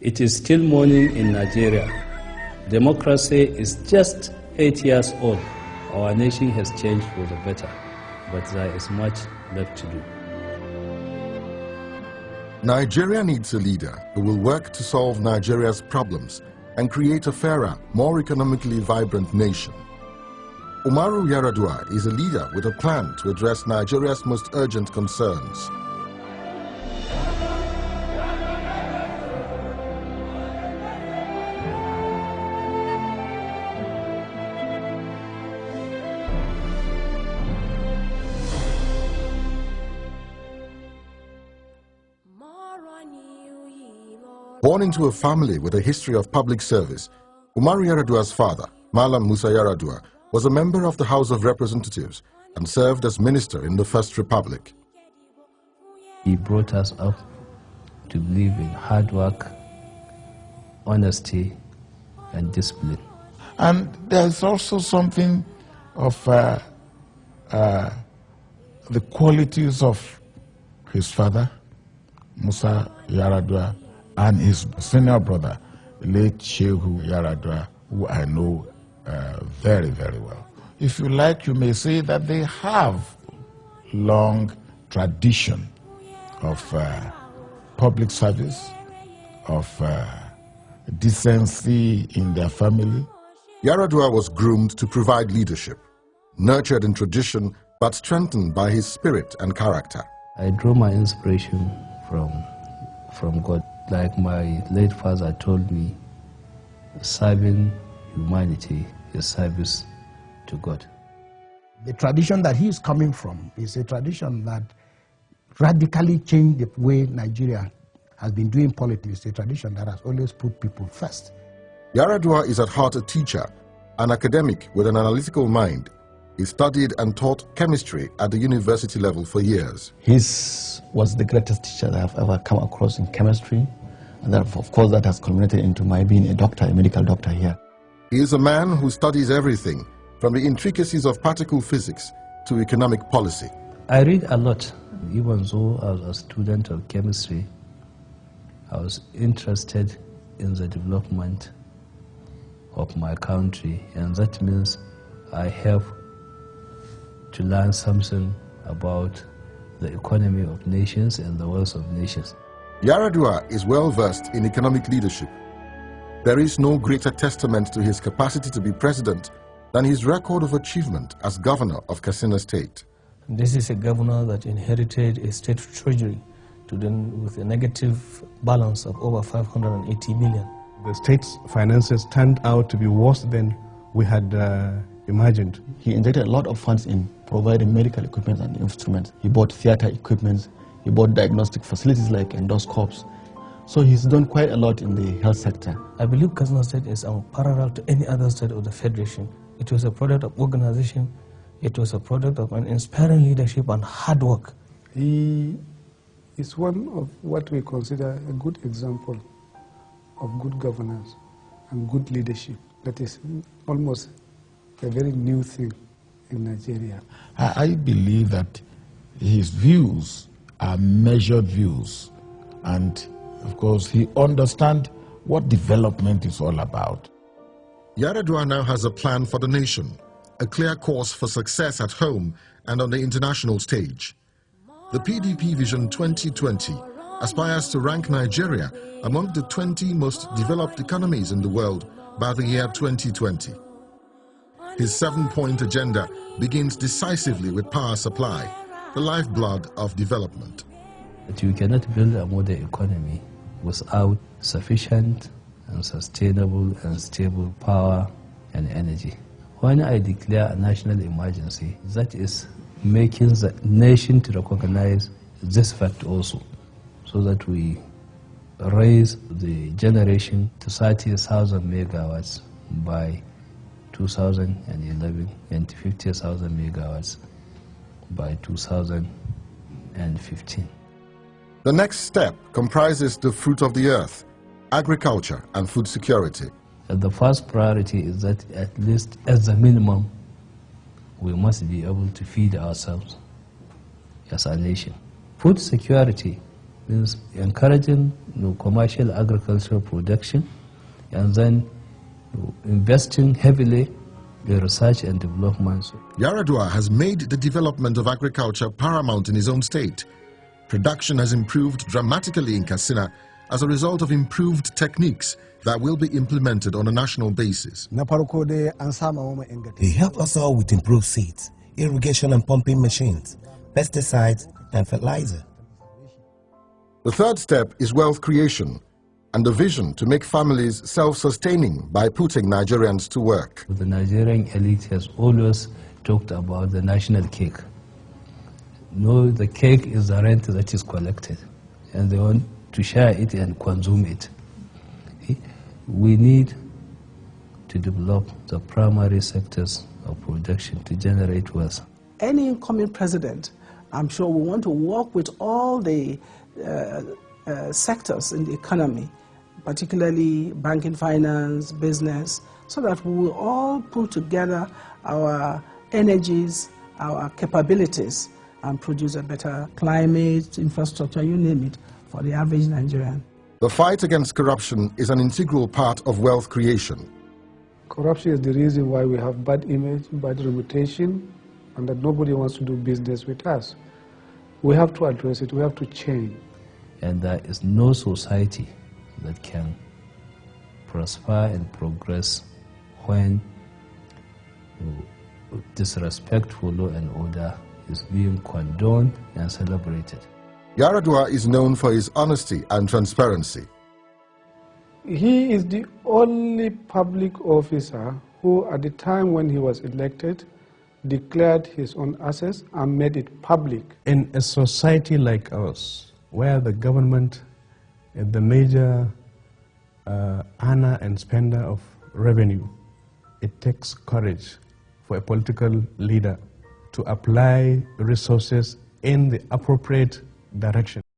It is still morning in Nigeria. Democracy is just 8 years old. Our nation has changed for the better, but there is much left to do. Nigeria needs a leader who will work to solve Nigeria's problems and create a fairer, more economically vibrant nation. Umaru Yar is a leader with a plan to address Nigeria's most urgent concerns. Born into a family with a history of public service, Umaru Yaradua's father, Umaru Musa Yar, was a member of the House of Representatives and served as minister in the First Republic. He brought us up to believe in hard work, honesty, and discipline. And there's also something of the qualities of his father, Musa Yar, and his senior brother, late Shehu Yar, who I know very, very well. If you like, you may say that they have long tradition of public service, of decency in their family. Yaradua was groomed to provide leadership, nurtured in tradition, but strengthened by his spirit and character. I draw my inspiration from God. Like my late father told me, serving humanity is service to God. The tradition that he is coming from is a tradition that radically changed the way Nigeria has been doing politics, a tradition that has always put people first. Yaradua is at heart a teacher, an academic with an analytical mind. He studied and taught chemistry at the university level for years. He was the greatest teacher that I've ever come across in chemistry. And that, of course, that has culminated into my being a doctor, a medical doctor here. He is a man who studies everything, from the intricacies of particle physics to economic policy. I read a lot. Even though I was a student of chemistry, I was interested in the development of my country, and that means I have to learn something about the economy of nations and the wealth of nations. Yaradua is well versed in economic leadership. There is no greater testament to his capacity to be president than his record of achievement as governor of Katsina State. This is a governor that inherited a state treasury with a negative balance of over 580 million. The state's finances turned out to be worse than we had imagined. He injected a lot of funds in providing medical equipment and instruments. He bought theater equipment. He bought diagnostic facilities like endoscopes. So he's done quite a lot in the health sector. I believe Katsina State is unparalleled to any other state of the Federation. It was a product of organization. It was a product of an inspiring leadership and hard work. He is one of what we consider a good example of good governance and good leadership. That is almost a very new thing in Nigeria. I believe that his views are measured views, and of course he understands what development is all about. Yaradua now has a plan for the nation, a clear course for success at home and on the international stage. The PDP Vision 2020 aspires to rank Nigeria among the 20 most developed economies in the world by the year 2020. His 7-point agenda begins decisively with power supply, the lifeblood of development. But you cannot build a modern economy without sufficient and sustainable and stable power and energy. When I declare a national emergency, that is making the nation to recognize this fact also, so that we raise the generation to 30,000 megawatts by 2011 and 50,000 megawatts by 2015. The next step comprises the fruit of the earth, agriculture and food security. And the first priority is that at least as a minimum, we must be able to feed ourselves as a nation. Food security means encouraging commercial agricultural production, and then investing heavily in research and development. Yaradua has made the development of agriculture paramount in his own state. Production has improved dramatically in Katsina as a result of improved techniques that will be implemented on a national basis. He helped us all with improved seeds, irrigation and pumping machines, pesticides and fertilizer. The third step is wealth creation and the vision to make families self-sustaining by putting Nigerians to work. The Nigerian elite has always talked about the national cake. No, the cake is the rent that is collected, and they want to share it and consume it. We need to develop the primary sectors of production to generate wealth. Any incoming president, I'm sure, will want to work with all the sectors in the economy, particularly banking, finance, business, so that we will all put together our energies, our capabilities, and produce a better climate, infrastructure, you name it, for the average Nigerian. The fight against corruption is an integral part of wealth creation. Corruption is the reason why we have bad image, bad reputation, and that nobody wants to do business with us. We have to address it, we have to change. And there is no society that can prosper and progress when disrespectful law and order is being condoned and celebrated. Yaradua is known for his honesty and transparency. He is the only public officer who, at the time when he was elected, declared his own assets and made it public. In a society like ours, where the government is the major earner and spender of revenue, it takes courage for a political leader to apply resources in the appropriate direction.